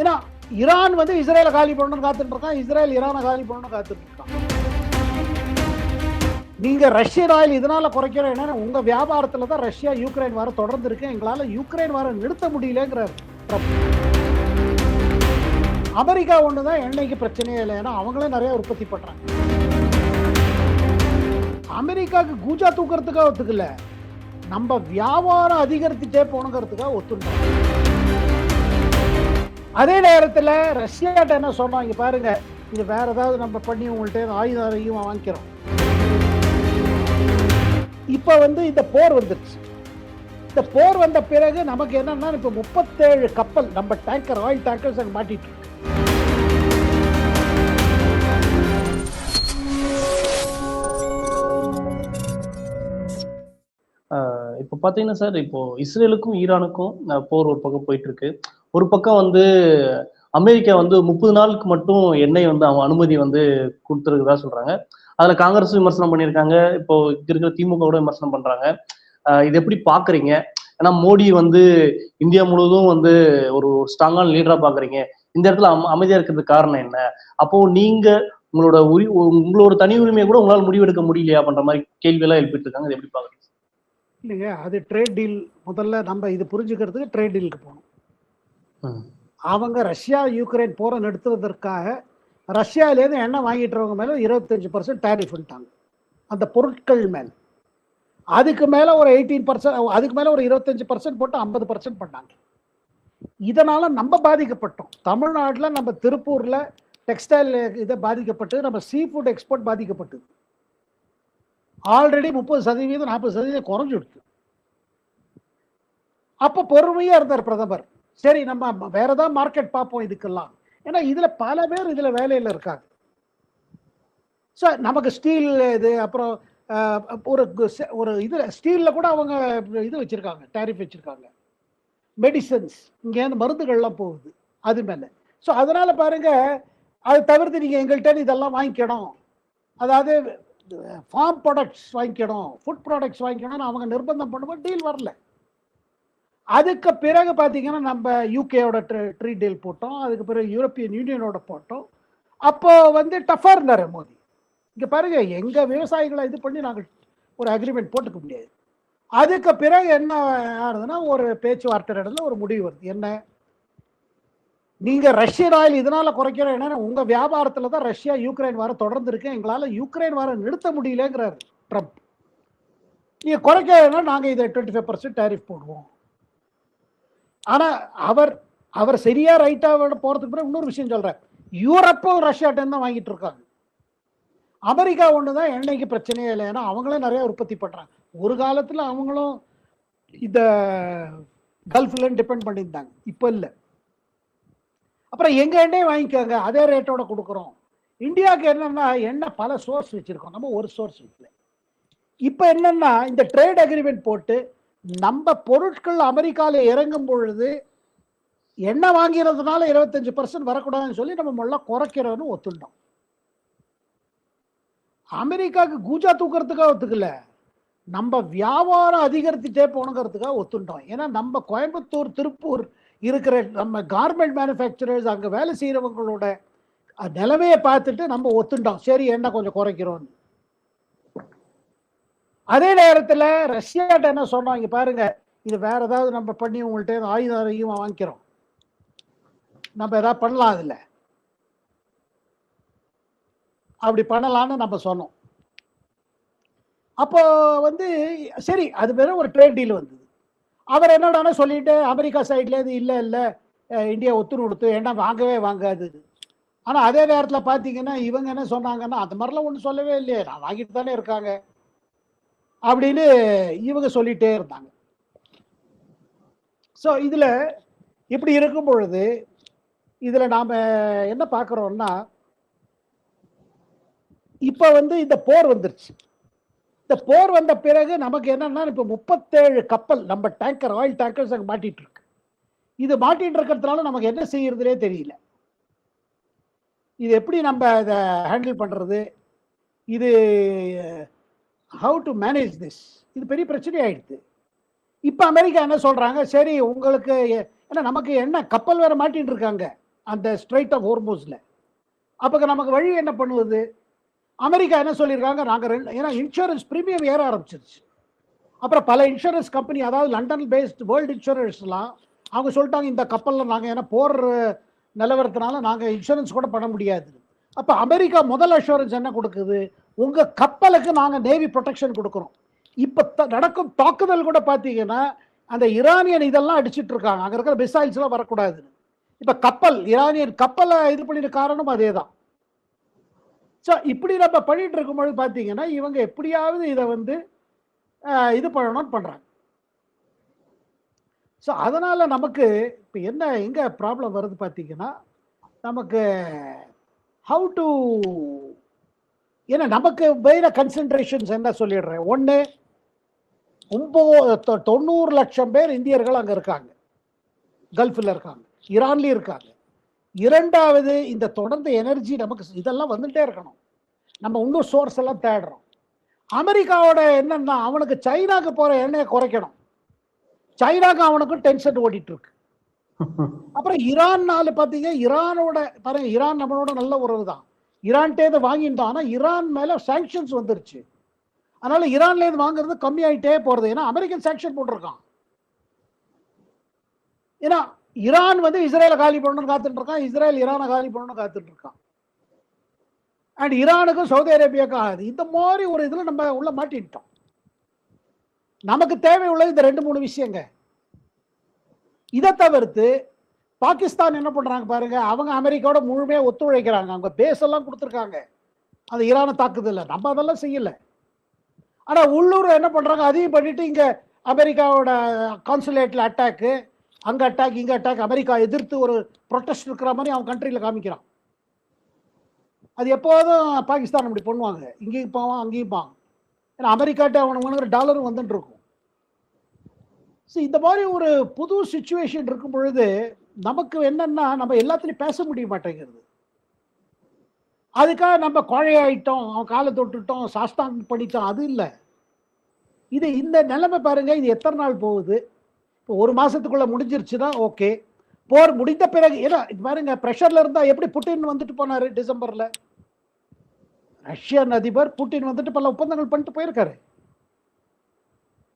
ஏன்னா ஈரான் வந்து இஸ்ரேலை காலி பண்ணணும்னு காத்துட்டு இருக்கான், இஸ்ரேல் ஈரானை காலி பண்ணணும்னு காத்துட்டு இருக்கான். நீங்க ரஷ்யன் ஆயில் இதனால குறைக்கிற என்ன, உங்க வியாபாரத்துல தான் ரஷ்யா யுக்ரைன் வார தொடர்ந்து இருக்கு, எங்களால யுக்ரைன் வார நிறுத்த முடியலங்கிறார் ட்ரம்ப். அமெரிக்கா ஒண்ணுதான் எண்ணெய்க்கு பிரச்சனையே இல்லை, ஏன்னா அவங்களே நிறைய உற்பத்தி பண்றாங்க. அமெரிக்காவுக்கு கூஜா தூக்கிறதுக்காக ஒத்துக்கல, நம்ம வியாபாரம் அதிகரிச்சுட்டே போனங்கிறதுக்காக ஒத்துட்டோம். அதே நேரத்தில் ரஷ்யாட்ட என்ன சொன்னோம், இங்க பாருங்க இது வேற ஏதாவது நம்ம பண்ணி உங்கள்கிட்ட ஆயுதம் வாங்கிக்கிறோம். இப்ப வந்து இந்த போர் வந்துருச்சு. இந்த போர் வந்த பிறகு நமக்கு என்னன்னா இப்ப 37 கப்பல் நம்ம டேங்கர் ஆயில் டேங்கர்ஸ் அங்க மாட்டிட்டு இருக்கு. இப்போ பார்த்தீங்கன்னா சார், இப்போ இஸ்ரேலுக்கும் ஈரானுக்கும் போர் ஒரு பக்கம் போயிட்டு இருக்கு. ஒரு பக்கம் வந்து அமெரிக்கா வந்து 30 நாளுக்கு மட்டும் எண்ணெய் வந்து அவங்க அனுமதி வந்து கொடுத்துருக்குதா சொல்றாங்க. அதுல காங்கிரஸ் விமர்சனம் பண்ணியிருக்காங்க, இப்போ இருக்கிற திமுக கூட விமர்சனம் பண்றாங்க. இது எப்படி பாக்குறீங்க? ஏன்னா மோடி வந்து இந்தியா முழுவதும் வந்து ஒரு ஸ்ட்ராங்கான லீடரா பாக்குறீங்க, இந்த இடத்துல அமைதியா இருக்கிறதுக்கு காரணம் என்ன? அப்போ நீங்க உங்களோட தனி உரிமையை கூட உங்களால் முடிவெடுக்க முடியலையா பண்ற மாதிரி கேள்வி எல்லாம் எழுப்பிட்டு இருக்காங்க. இது எப்படி பாக்குறீங்க? இல்லைங்க, அது ட்ரேட் டீல். முதல்ல நம்ம இது புரிஞ்சுக்கிறதுக்கு ட்ரேட் டீலுக்கு போகணும். அவங்க ரஷ்யா யுக்ரைன் போரை நிறுத்துவதற்காக ரஷ்யாவிலேருந்து எண்ணெய் வாங்கிட்டுறவங்க மேலே 25% டேரிஃப் பண்ணிட்டாங்க அந்த பொருட்கள் மேலே. அதுக்கு மேலே ஒரு 18%, அதுக்கு மேலே ஒரு 25% போட்டு 50% பண்ணாங்க. இதனால நம்ம பாதிக்கப்பட்டோம். தமிழ்நாட்டில் நம்ம திருப்பூரில் டெக்ஸ்டைல் இதை பாதிக்கப்பட்டு, நம்ம சீ ஃபுட் எக்ஸ்போர்ட் பாதிக்கப்பட்டது. ஆல்ரெடி 30% 40% குறைஞ்சிடுச்சு. அப்போ பொறுமையாக இருந்தார் பிரதமர். சரி நம்ம வேற ஏதாவது மார்க்கெட் பார்ப்போம் இதுக்கெல்லாம், ஏன்னா இதுல பல பேர் இதுல வேலையில் இருக்காங்க. ஸோ நமக்கு ஸ்டீல் இது, அப்புறம் ஒரு இதுல ஸ்டீல்ல கூட அவங்க இது வச்சிருக்காங்க, டேரிஃப் வச்சிருக்காங்க. மெடிசன்ஸ், இங்கேருந்து மருந்துகள்லாம் போகுது அது மேலே. ஸோ அதனால பாருங்க, அதை தவிர்த்து நீங்கள் எங்கள்கிட்ட இதெல்லாம் வாங்கிக்கணும், அதாவது ஃபார்ம் ப்ராடக்ட்ஸ் வாங்கிக்கணும், ஃபுட் ப்ராடக்ட்ஸ் வாங்கிக்கணும்னு அவங்க நிர்பந்தம் பண்ணும்போது டீல் வரல. அதுக்கு பிறகு பார்த்தீங்கன்னா நம்ம யூகேயோட ட்ரீ டீல் போட்டோம், அதுக்கு பிறகு யூரோப்பியன் யூனியனோட போட்டோம். அப்போ வந்து டஃபாக இருந்தார் மோடி. இங்கே பாருங்க, எங்கள் விவசாயிகளை இது பண்ணி நாங்கள் ஒரு அக்ரிமெண்ட் போட்டுக்க முடியாது. அதுக்கு பிறகு என்ன ஆகுதுன்னா, ஒரு பேச்சுவார்த்தை இடத்துல ஒரு முடிவு வருது. என்ன, நீங்கள் ரஷ்யன் ஆயில் இதனால குறைக்கிற என்ன, உங்கள் வியாபாரத்தில் தான் ரஷ்யா யுக்ரைன் வார தொடர்ந்து இருக்கு, எங்களால் யுக்ரைன் வார நிறுத்த முடியலங்கிறார் ட்ரம்ப். நீங்கள் குறைக்க நாங்கள் இதை 25% டேரிஃப் போடுவோம். ஆனா அவர் சரியா ரைட்டா போறதுக்கு பிறகு இன்னொரு விஷயம் சொல்றாரு, யூரோப்பும் ரஷ்யாட்ட தான் வாங்கிட்டு இருக்காங்க. அமெரிக்கா ஒண்ணுதான் எண்ணெய்க்கு பிரச்சனையே இல்லை, ஏன்னா அவங்களே நிறைய உற்பத்தி பண்றாங்க. ஒரு காலத்துல அவங்களும் இந்த கல்ஃப்ல டிபெண்ட் பண்ணியிருந்தாங்க, இப்ப இல்லை. அப்புறம் எங்க எண்ணெய் வாங்கிக்கோங்க, அதே ரேட்டோட கொடுக்குறோம். இந்தியாவுக்கு என்னன்னா எண்ணெய் பல சோர்ஸ் வச்சிருக்கோம், நம்ம ஒரு சோர்ஸ் வைக்கல. இப்ப என்னன்னா இந்த ட்ரேட் அக்ரிமெண்ட் போட்டு நம்ம பொருட்கள் அமெரிக்காவில் இறங்கும் பொழுது எண்ணெய் வாங்கிறதுனால 25% வரக்கூடாதுன்னு சொல்லி நம்ம முதல்ல குறைக்கிறோன்னு ஒத்துட்டோம். அமெரிக்காவுக்கு கூஜா தூக்கிறதுக்காக ஒத்துக்கல, நம்ம வியாபாரம் அதிகரிச்சுட்டே போனங்கிறதுக்காக ஒத்துட்டோம். ஏன்னா நம்ம கோயம்புத்தூர் திருப்பூர் இருக்கிற நம்ம கார்மெண்ட் மேனுஃபேக்சரர்ஸ், அங்கே வேலை செய்கிறவங்களோட நிலைமையை பார்த்துட்டு நம்ம ஒத்துட்டோம், சரி எண்ணெய் கொஞ்சம் குறைக்கிறோன்னு. அதே நேரத்தில் ரஷ்யாட்ட என்ன சொன்னோம், இங்க பாருங்க இது வேற ஏதாவது நம்ம பண்ணி உங்கள்கிட்ட ஆயுதம் வாங்கிக்கிறோம், நம்ம ஏதாவது பண்ணலாம், அதில் அப்படி பண்ணலான்னு நம்ம சொன்னோம். அப்போ வந்து சரி, அது வேற ஒரு ட்ரேட் டீல் வந்தது. அவர் என்னடான சொல்லிட்டு அமெரிக்கா சைட்ல இது இல்லை இல்லை இந்தியா ஒத்துரு கொடுத்து எண்ணெய் வாங்கவே வாங்காது. ஆனால் அதே நேரத்தில் பார்த்தீங்கன்னா இவங்க என்ன சொன்னாங்கன்னா, அந்த மாதிரிலாம் ஒன்றும் சொல்லவே இல்லையே, நான் வாங்கிட்டு தானே இருக்காங்க அப்படின்னு இவங்க சொல்லிட்டே இருந்தாங்க. ஸோ இதில் இப்படி இருக்கும் பொழுது இதில் நாம் என்ன பார்க்குறோம்னா, இப்போ வந்து இந்த போர் வந்துருச்சு. இந்த போர் வந்த பிறகு நமக்கு என்னன்னா இப்போ 37 கப்பல் நம்ம டேங்கர் ஆயில் டேங்கர்ஸ் அங்கே மாட்டிட்டு இருக்கு. இது மாட்டிட்டு இருக்கிறதுனால நமக்கு என்ன செய்யறதுனே தெரியல. இது எப்படி நம்ம இதை ஹேண்டில் பண்ணுறது, இது ஹவு டு மேனேஜ் திஸ், இது பெரிய பிரச்சனை ஆயிடுது. இப்போ அமெரிக்கா என்ன சொல்றாங்க, சரி உங்களுக்கு ஏன்னா நமக்கு என்ன கப்பல் வேற மாட்டிட்டு இருக்காங்க, அந்த ஸ்ட்ரைட் ஆஃப் ஹோர்மோஸ்ல. அப்போ நமக்கு வழி என்ன பண்ணுவது? அமெரிக்கா என்ன சொல்லியிருக்காங்க, நாங்கள் ஏன்னா இன்சூரன்ஸ் ப்ரீமியம் ஏற ஆரம்பிச்சிருச்சு. அப்புறம் பல இன்சூரன்ஸ் கம்பெனி, அதாவது லண்டன் பேஸ்ட் வேர்ல்டு இன்சூரன்ஸ்லாம் அவங்க சொல்லிட்டாங்க, இந்த கப்பலில் நாங்கள் ஏன்னா போர் நிலவரத்தினால நாங்கள் இன்சூரன்ஸ் கூட பண்ண முடியாது. அப்போ அமெரிக்கா முதல் அஷூரன்ஸ் என்ன கொடுக்குது, உங்கள் கப்பலுக்கு நாங்கள் நேவி ப்ரொடெக்ஷன் கொடுக்குறோம். இப்போ நடக்கும் தாக்குதல் கூட பார்த்தீங்கன்னா அந்த ஈரானியன் இதெல்லாம் அடிச்சுட்டு இருக்காங்க, அங்கே இருக்கிற மிசைல்ஸ்லாம் வரக்கூடாது. இப்போ கப்பல் ஈரானியன் கப்பலை இது பண்ணிட்டு காரணம் அதே தான். ஸோ இப்படி நம்ம பண்ணிட்டு இருக்கும்போது பார்த்தீங்கன்னா இவங்க எப்படியாவது இதை வந்து இது பண்ணணும்னு பண்ணுறாங்க. ஸோ அதனால் நமக்கு இப்போ என்ன எங்கே ப்ராப்ளம் வருது பார்த்தீங்கன்னா, நமக்கு ஹவு டு, ஏன்னா நமக்கு மெயினாக கன்சன்ட்ரேஷன்ஸ் என்ன சொல்லிடுறேன். ஒன்று 90 லட்சம் பேர் இந்தியர்கள் அங்கே இருக்காங்க, கல்ஃபில் இருக்காங்க, ஈரான்லேயும் இருக்காங்க. இரண்டாவது, இந்த தொடர்ந்து எனர்ஜி நமக்கு இதெல்லாம் வந்துட்டே இருக்கணும், நம்ம இன்னும் சோர்ஸ் எல்லாம் தேடுறோம். அமெரிக்காவோட என்னன்னா அவனுக்கு சைனாக்கு போகிற எண்ணெயை குறைக்கணும், சைனாக்கு அவனுக்கும் டென்ஷன் ஓடிட்டு இருக்கு. அப்புறம் ஈரான்னால பார்த்தீங்க, ஈரானோட பாருங்க, ஈரான் நம்மளோட நல்ல உறவு தான், ஈரான்டேந்து வாங்கிட்டோம். ஆனால் ஈரான் மேலே சாங்ஷன்ஸ் வந்துருச்சு, அதனால ஈரான்லேருந்து வாங்குறது கம்மியாயிட்டே போகிறது. ஏன்னா அமெரிக்கன் சாங்ஷன் போட்டிருக்கான். ஏன்னா ஈரான் வந்து இஸ்ரேலை காலி பண்ணணும்னு காத்துட்டு இருக்கான், இஸ்ரேல் ஈரானை காலி பண்ணணும்னு காத்துட்டு இருக்கான். அண்ட் ஈரானுக்கும் சவுதி அரேபியாவுக்கும் ஆகுது. இந்த மாதிரி ஒரு இதில் நம்ம உள்ள மாட்டிட்டோம். நமக்கு தேவை உள்ளது இந்த 2-3 விஷயங்க. இதை தவிர்த்து பாகிஸ்தான் என்ன பண்றாங்க பாருங்க, அவங்க அமெரிக்காவோட முழுமையாக ஒத்துழைக்கிறாங்க, அவங்க பேஸ் எல்லாம் கொடுத்துருக்காங்க அந்த ஈரானை தாக்குதல்ல. நம்ம அதெல்லாம் செய்யல. ஆனா உள்ளூர் என்ன பண்றாங்க, அதையும் பண்ணிட்டு இங்க அமெரிக்காவோட கான்சுலேட்ல அட்டாக்கு, அங்க அட்டாக் இங்க அட்டாக், அமெரிக்கா எதிர்த்து ஒரு ப்ரொட்டஸ்ட் இருக்கிற மாதிரி அவன் கண்ட்ரியில் காமிக்கிறான். அது எப்போதும் பாகிஸ்தான் அப்படி பண்ணுவாங்க, இங்கேயும் போவான் அங்கேயும் போவான். ஏன்னா அமெரிக்காட்ட அவனுக்கு டாலரும் வந்துட்டு இருக்கும். ஸோ இந்த மாதிரி ஒரு புது சுச்சுவேஷன் இருக்கும் பொழுது நமக்கு என்னன்னா நம்ம எல்லாத்துலையும் பேச முடிய மாட்டேங்கிறது. அதுக்காக நம்ம கோழையாயிட்டோம், அவன் காலை தொட்டுட்டோம், சாஸ்தாங்க பண்ணிட்டோம், அது இல்லை. இது இந்த நிலைமை பாருங்க, இது எத்தனை நாள் போகுது? இப்போ 1 மாசத்துக்குள்ள முடிஞ்சிருச்சுன்னா ஓகே. போர் முடிந்த பிறகு ஏன்னா பாருங்க, பிரஷர்ல இருந்தா எப்படி புட்டின் வந்துட்டு போனாரு டிசம்பர்ல, ரஷ்யன் அதிபர் புட்டின் வந்துட்டு பல ஒப்பந்தங்கள் பண்ணிட்டு போயிருக்காரு.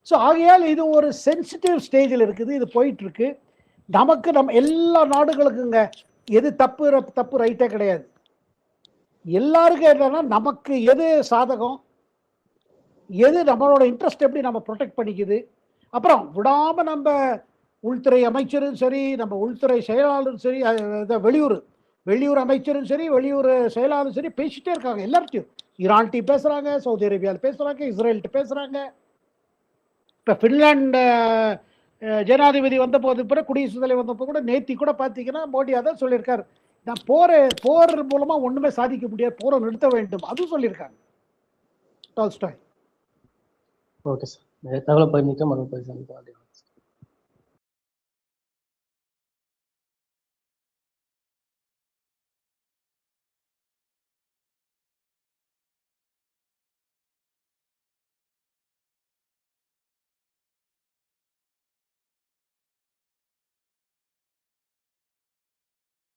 ஸோ ஆகையால் இது ஒரு சென்சிட்டிவ் ஸ்டேஜில் இருக்குது, இது போயிட்டு இருக்கு. நமக்கு நம்ம எல்லா நாடுகளுக்குங்க எது தப்பு ரைட்டே கிடையாது. எல்லாருக்கும் என்னன்னா நமக்கு எது சாதகம், எது நம்மளோட இன்ட்ரெஸ்ட் எப்படி நம்ம ப்ரொடெக்ட் பண்ணிக்குது. அப்புறம் விடாம நம்ம உள்துறை அமைச்சரும் சரி, நம்ம உள்துறை செயலாளரும் சரி, வெளியூர் அமைச்சரும் சரி, வெளியூர் செயலாளரும் சரி பேசிட்டே இருக்காங்க எல்லார்ட்டையும். ஈரான்ட்டி பேசுறாங்க, சவுதி அரேபியாவில் பேசுறாங்க, இஸ்ரேல்கிட்ட பேசுறாங்க. இப்போ ஃபின்லாந்து ஜனாதிபதி வந்த போது பிறகு, குடியரசுத் தலைவர் வந்தப்போ கூட நேத்தி கூட பார்த்தீங்கன்னா மோடி அதான் சொல்லியிருக்காரு, நான் போர் மூலமா ஒண்ணுமே சாதிக்க முடியாது, போரை நிறுத்த வேண்டும், அதுவும் சொல்லியிருக்காங்க டால்ஸ்டாய். ஓகே சார், தகவலை பகிர்ந்துக்க மறுபடியும்